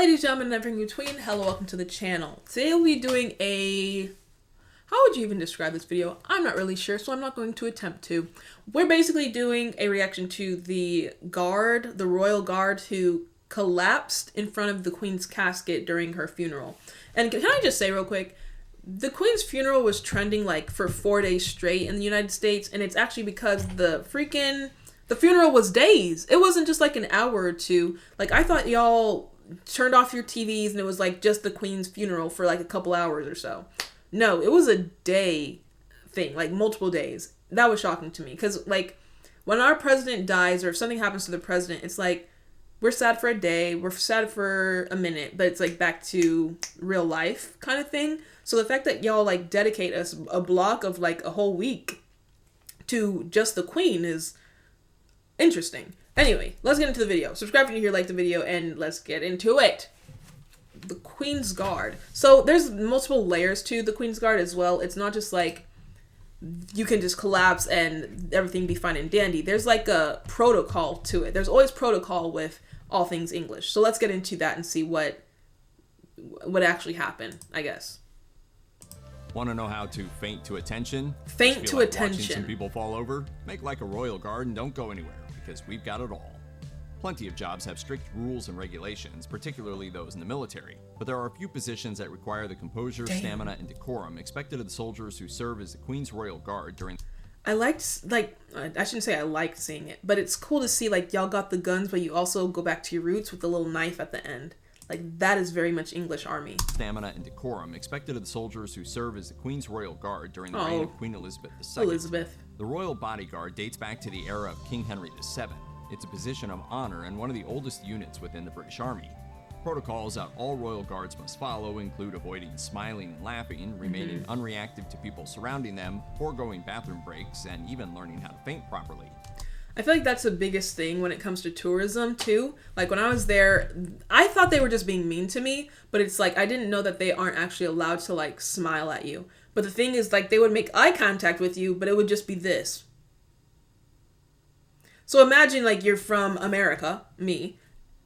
Ladies, gentlemen, and everything in between, hello, welcome to the channel. Today we'll be doing how would you even describe this video? I'm not really sure, so I'm not going to attempt to. We're basically doing a reaction to the royal guard who collapsed in front of the Queen's casket during her funeral. And can I just say real quick, the Queen's funeral was trending like for 4 days straight in the United States, and it's actually because the funeral was days. It wasn't just like an hour or two. Like, I thought y'all turned off your TVs and it was like just the Queen's funeral for like a couple hours or so. No, it was a day thing, like multiple days. That was shocking to me because, like, when our president dies or if something happens to the president, it's like we're sad for a day, we're sad for a minute, but it's like back to real life kind of thing. So the fact that y'all like dedicate us a block of like a whole week to just the Queen is interesting. Anyway, let's get into the video. Subscribe if you're here, like the video, and let's get into it. The Queen's Guard. So there's multiple layers to the Queen's Guard as well. It's not just like you can just collapse and everything be fine and dandy. There's like a protocol to it. There's always protocol with all things English. So let's get into that and see what actually happened, I guess. Want to know how to feint to attention? Feint to attention. Watching some people fall over? Make like a royal guard and don't go anywhere, because we've got it all. Plenty of jobs have strict rules and regulations, particularly those in the military. But there are a few positions that require the composure, stamina, and decorum expected of the soldiers who serve as the Queen's Royal Guard during... I shouldn't say I liked seeing it, but it's cool to see like y'all got the guns, but you also go back to your roots with the little knife at the end. Like, that is very much English Army. Stamina and decorum expected of the soldiers who serve as the Queen's Royal Guard during the reign of Queen Elizabeth II. The Royal Bodyguard dates back to the era of King Henry VII. It's a position of honor and one of the oldest units within the British Army. Protocols that all Royal Guards must follow include avoiding smiling and laughing, remaining unreactive to people surrounding them, foregoing bathroom breaks, and even learning how to feint properly. I feel like that's the biggest thing when it comes to tourism too. Like, when I was there, I thought they were just being mean to me, but it's like I didn't know that they aren't actually allowed to like smile at you. But the thing is, like, they would make eye contact with you, but it would just be this. So imagine like you're from America, me,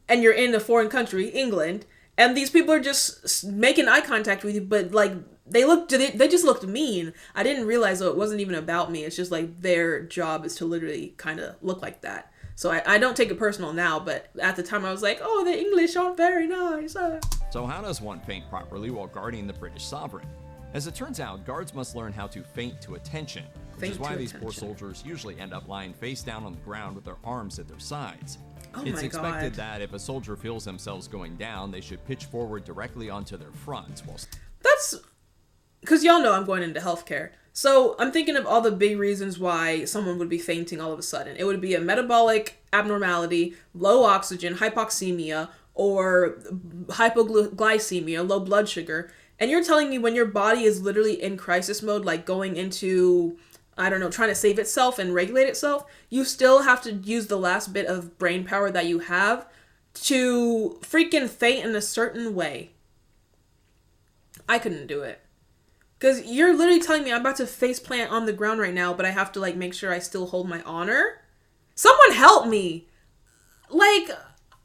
and you're in a foreign country, England, and these people are just making eye contact with you, but like they just looked mean. I didn't realize it wasn't even about me. It's just like their job is to literally kind of look like that. So I don't take it personal now, but at the time I was like, oh, the English aren't very nice. So how does one feint properly while guarding the British sovereign? As it turns out, guards must learn how to feint to attention, which is why these poor soldiers usually end up lying face down on the ground with their arms at their sides. It's expected that if a soldier feels themselves going down, they should pitch forward directly onto their fronts. That's because y'all know I'm going into healthcare. So I'm thinking of all the big reasons why someone would be fainting all of a sudden. It would be a metabolic abnormality, low oxygen, hypoxemia, or hypoglycemia, low blood sugar. And you're telling me when your body is literally in crisis mode, like going into, I don't know, trying to save itself and regulate itself, you still have to use the last bit of brain power that you have to freaking faint in a certain way. I couldn't do it. Because you're literally telling me I'm about to face plant on the ground right now, but I have to like make sure I still hold my honor. Someone help me. Like,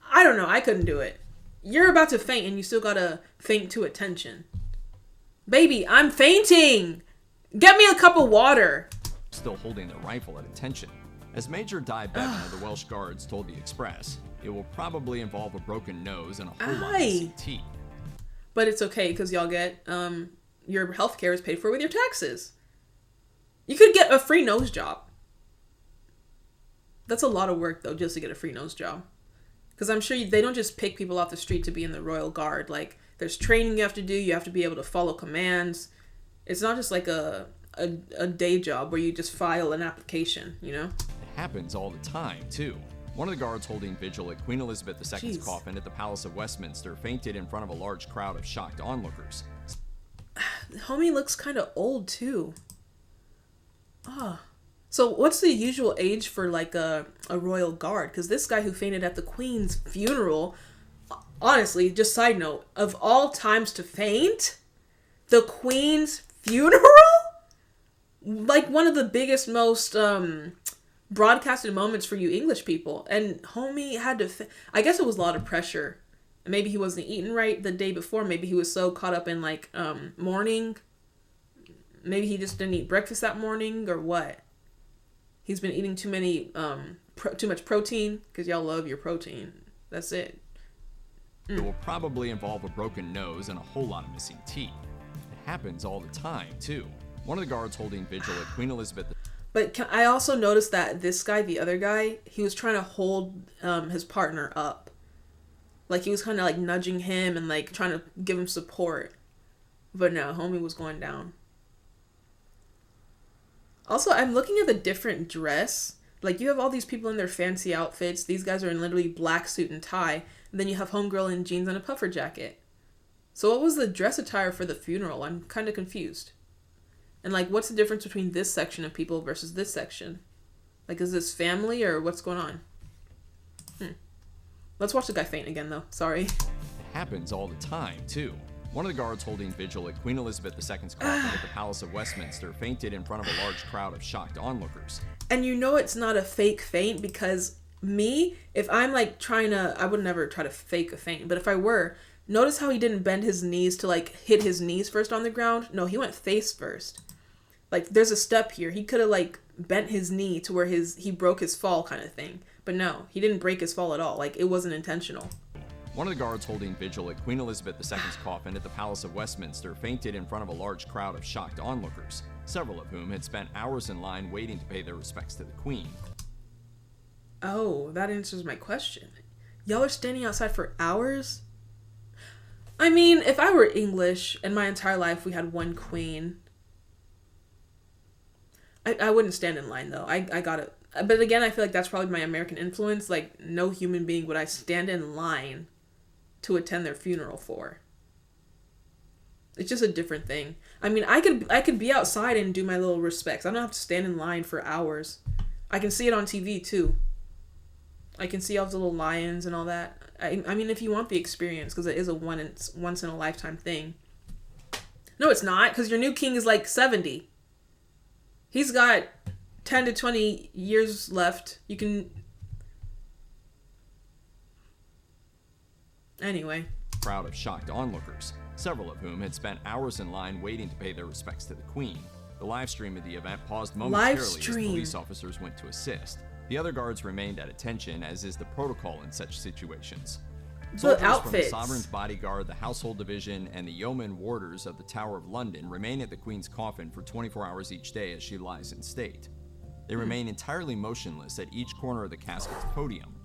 I don't know. I couldn't do it. You're about to faint and you still gotta feint to attention. Baby, I'm fainting. Get me a cup of water. Still holding their rifle at attention. As Major Di Bevan of the Welsh Guards told the Express, it will probably involve a broken nose and a whole lot of missing teeth. But it's okay because y'all get, your health care is paid for with your taxes. You could get a free nose job. That's a lot of work though, just to get a free nose job. Because I'm sure they don't just pick people off the street to be in the Royal Guard. Like, there's training you have to do. You have to be able to follow commands. It's not just like a day job where you just file an application, you know? It happens all the time, too. One of the guards holding vigil at Queen Elizabeth II's coffin at the Palace of Westminster fainted in front of a large crowd of shocked onlookers. Homie looks kind of old, too. So what's the usual age for like a royal guard? Because this guy who fainted at the Queen's funeral, honestly, just side note, of all times to faint, the Queen's funeral? Like one of the biggest, most broadcasted moments for you English people. And homie had to, I guess it was a lot of pressure Maybe he wasn't eating right the day before. Maybe he was so caught up in like mourning. Maybe he just didn't eat breakfast that morning or what. He's been eating too much protein, because y'all love your protein. That's it. It will probably involve a broken nose and a whole lot of missing teeth. It happens all the time, too. One of the guards holding vigil at Queen Elizabeth. But I also noticed that this guy, the other guy, he was trying to hold his partner up. Like, he was kind of like nudging him and like trying to give him support. But no, homie was going down. Also, I'm looking at the different dress. Like, you have all these people in their fancy outfits. These guys are in literally black suit and tie. And then you have homegirl in jeans and a puffer jacket. So what was the dress attire for the funeral? I'm kind of confused. And, like, what's the difference between this section of people versus this section? Like, is this family or what's going on? Let's watch the guy faint again, though. Sorry. It happens all the time, too. One of the guards holding vigil at Queen Elizabeth II's coffin at the Palace of Westminster fainted in front of a large crowd of shocked onlookers. And you know it's not a fake faint, because me, if I'm like trying to, I would never try to fake a faint, but if I were, notice how he didn't bend his knees to like hit his knees first on the ground? No, he went face first. Like, there's a step here. He could have like bent his knee to where he broke his fall kind of thing. But no, he didn't break his fall at all. Like, it wasn't intentional. One of the guards holding vigil at Queen Elizabeth II's coffin at the Palace of Westminster fainted in front of a large crowd of shocked onlookers, several of whom had spent hours in line waiting to pay their respects to the Queen. Oh, that answers my question. Y'all are standing outside for hours? I mean, if I were English and my entire life we had one queen, I wouldn't stand in line, though. I got it. But again, I feel like that's probably my American influence. Like, no human being would I stand in line to attend their funeral for. It's just a different thing. I mean, I could be outside and do my little respects. I don't have to stand in line for hours. I can see it on TV, too. I can see all the little lions and all that. I mean, if you want the experience, because it is a once in a lifetime thing. No, it's not, because your new king is like 70. He's got 10 to 20 years left. You can... Anyway. Crowd of shocked onlookers, several of whom had spent hours in line waiting to pay their respects to the Queen. The live stream of the event paused momentarily as police officers went to assist. The other guards remained at attention, as is the protocol in such situations. Soldiers from the Sovereign's Bodyguard, the Household Division, and the Yeoman Warders of the Tower of London remain at the Queen's coffin for 24 hours each day as she lies in state. They remain entirely motionless at each corner of the casket's podium.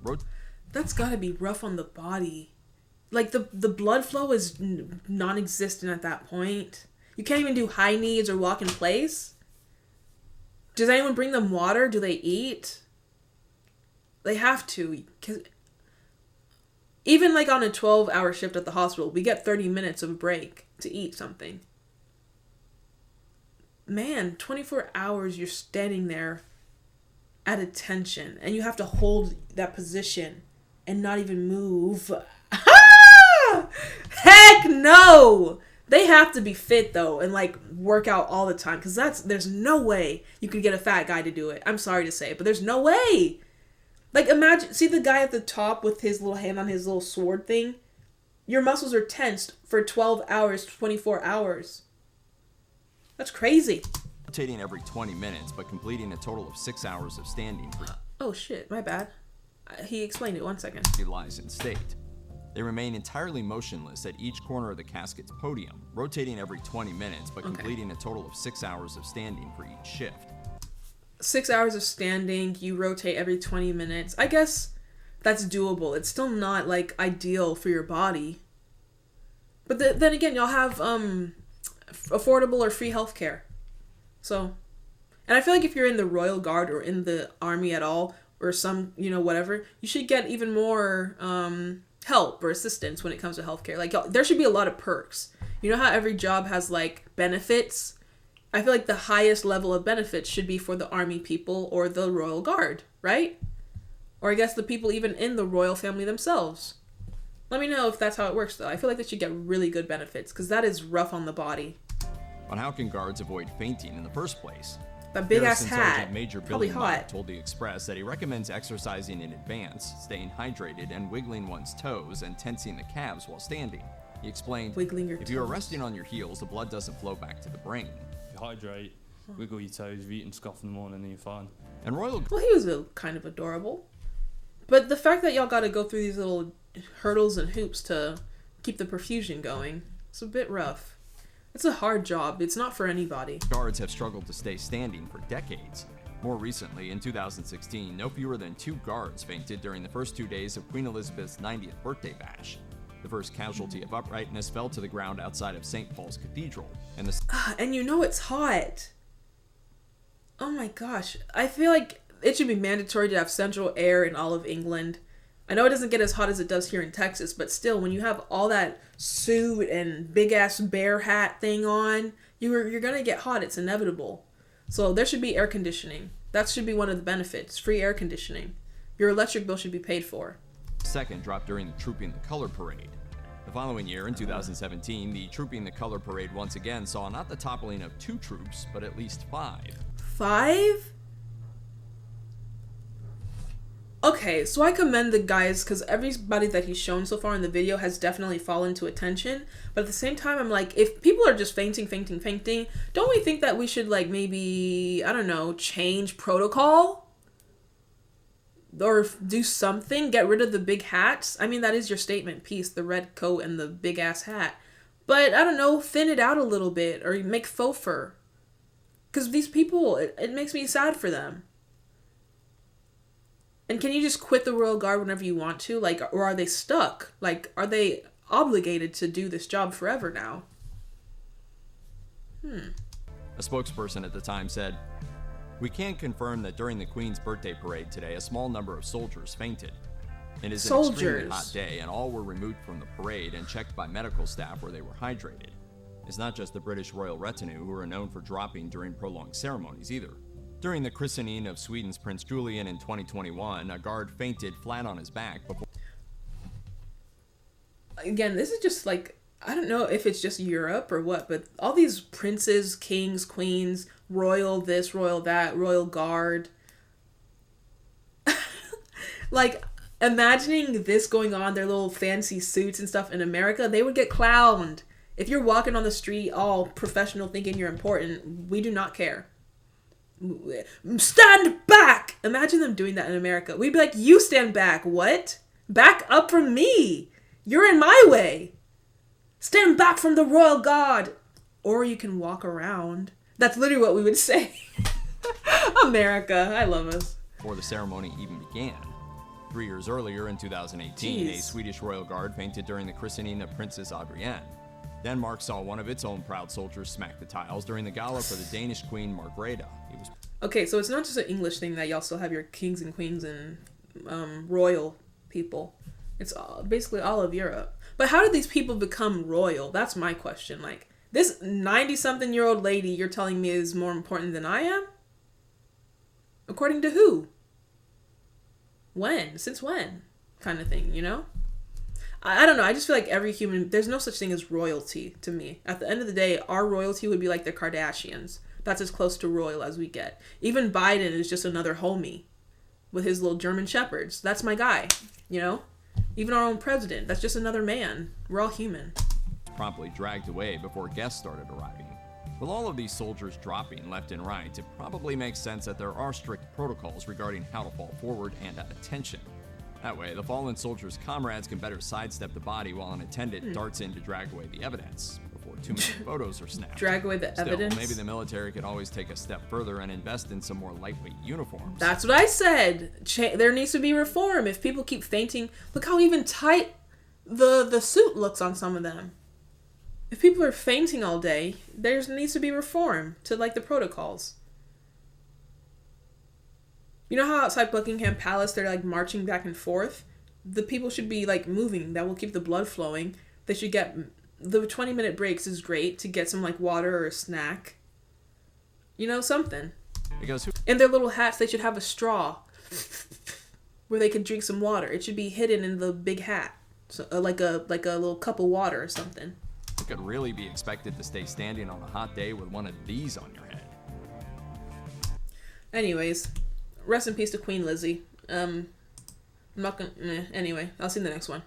That's gotta be rough on the body. Like, the blood flow is non-existent at that point. You can't even do high knees or walk in place. Does anyone bring them water? Do they eat? They have to. 'Cause even like on a 12-hour shift at the hospital, we get 30 minutes of a break to eat something. Man, 24 hours you're standing there at attention, and you have to hold that position and not even move. Heck no! They have to be fit, though, and like work out all the time, because there's no way you could get a fat guy to do it. I'm sorry to say it, but there's no way. Like, imagine, see the guy at the top with his little hand on his little sword thing? Your muscles are tensed for 12 hours, 24 hours. That's crazy. Rotating every 20 minutes, but completing a total of 6 hours of standing. Oh shit, my bad. He explained it, 1 second. He lies in state. They remain entirely motionless at each corner of the casket's podium, rotating every 20 minutes, but completing a total of 6 hours of standing for each shift. 6 hours of standing, you rotate every 20 minutes. I guess that's doable. It's still not, like, ideal for your body. But then again, y'all have affordable or free healthcare. So, and I feel like if you're in the Royal Guard or in the Army at all, or some, whatever, you should get even more help or assistance when it comes to healthcare. Like, there should be a lot of perks. You know how every job has, like, benefits? I feel like the highest level of benefits should be for the Army people or the Royal Guard, right? Or I guess the people even in the royal family themselves. Let me know if that's how it works, though. I feel like they should get really good benefits, because that is rough on the body. But how can guards avoid fainting in the first place? That big ass Garrison hat. Sergeant Major Probably Billy hot. Mott told the Express that he recommends exercising in advance, staying hydrated, and wiggling one's toes and tensing the calves while standing. He explained, Wiggling your if you're resting on your heels, the blood doesn't flow back to the brain. If you hydrate, wiggle your toes, if you eat and scoff in the morning, then you're fine. And Royal... Well, he was kind of adorable. But the fact that y'all got to go through these little hurdles and hoops to keep the perfusion going, it's a bit rough. It's a hard job. It's not for anybody. Guards have struggled to stay standing for decades. More recently, in 2016, no fewer than 2 guards fainted during the first 2 days of Queen Elizabeth's 90th birthday bash. The first casualty of uprightness fell to the ground outside of St. Paul's Cathedral, and and you know it's hot. Oh my gosh. I feel like it should be mandatory to have central air in all of England. I know it doesn't get as hot as it does here in Texas, but still, when you have all that suit and big-ass bear hat thing on, you're going to get hot. It's inevitable. So there should be air conditioning. That should be one of the benefits. Free air conditioning. Your electric bill should be paid for. Second dropped during the Trooping the Color Parade. The following year, in 2017, the Trooping the Color Parade once again saw not the toppling of 2 troops, but at least 5. 5? Okay, so I commend the guys because everybody that he's shown so far in the video has definitely fallen to attention. But at the same time, I'm like, if people are just fainting, don't we think that we should, like, maybe, I don't know, change protocol? Or do something? Get rid of the big hats? I mean, that is your statement piece, the red coat and the big ass hat. But, I don't know, thin it out a little bit or make faux fur. Because these people, it makes me sad for them. And can you just quit the Royal Guard whenever you want to? Like, or are they stuck? Like, are they obligated to do this job forever now? A spokesperson at the time said, "We can confirm that during the Queen's birthday parade today, a small number of soldiers fainted. It is an extremely hot day, and all were removed from the parade and checked by medical staff where they were hydrated. It's not just the British royal retinue who are known for dropping during prolonged ceremonies either. During the christening of Sweden's Prince Julian in 2021, a guard fainted flat on his back before..." Again, this is just like, I don't know if it's just Europe or what, but all these princes, kings, queens, royal this, royal that, royal guard. Like, imagining this going on, their little fancy suits and stuff in America, they would get clowned. If you're walking on the street all professional thinking you're important, we do not care. Stand back! Imagine them doing that in America. We'd be like, you stand back. What? Back up from me. You're in my way. Stand back from the royal guard. Or you can walk around. That's literally what we would say. America, I love us. Before the ceremony even began. 3 years earlier, in 2018, a Swedish royal guard fainted during the christening of Princess Adrienne. Denmark saw one of its own proud soldiers smack the tiles during the gala for the Danish Queen Margrethe. Okay, so it's not just an English thing that y'all still have your kings and queens and royal people. It's basically all of Europe. But how did these people become royal? That's my question. Like, this 90-something-year-old lady you're telling me is more important than I am? According to who? When? Since when? Kind of thing, you know? I don't know. I just feel like every human... There's no such thing as royalty to me. At the end of the day, our royalty would be like the Kardashians. That's as close to royal as we get. Even Biden is just another homie with his little German shepherds. That's my guy, you know? Even our own president. That's just another man. We're all human. Promptly dragged away before guests started arriving. With all of these soldiers dropping left and right, it probably makes sense that there are strict protocols regarding how to fall forward and at attention. That way, the fallen soldier's comrades can better sidestep the body while an attendant darts in to drag away the evidence before too many photos are snapped. Drag away the evidence? Maybe the military could always take a step further and invest in some more lightweight uniforms. That's what I said. There needs to be reform. If people keep fainting, look how even tight the suit looks on some of them. If people are fainting all day, there needs to be reform to, like, the protocols. You know how outside Buckingham Palace they're like marching back and forth? The people should be like moving. That will keep the blood flowing. They should get... The 20-minute breaks is great to get some like water or a snack. You know, something. Because in their little hats, they should have a straw where they could drink some water. It should be hidden in the big hat. So, like a little cup of water or something. You could really be expected to stay standing on a hot day with one of these on your head. Anyways, rest in peace to Queen Lizzie. I'm not gonna... anyway, I'll see you in the next one.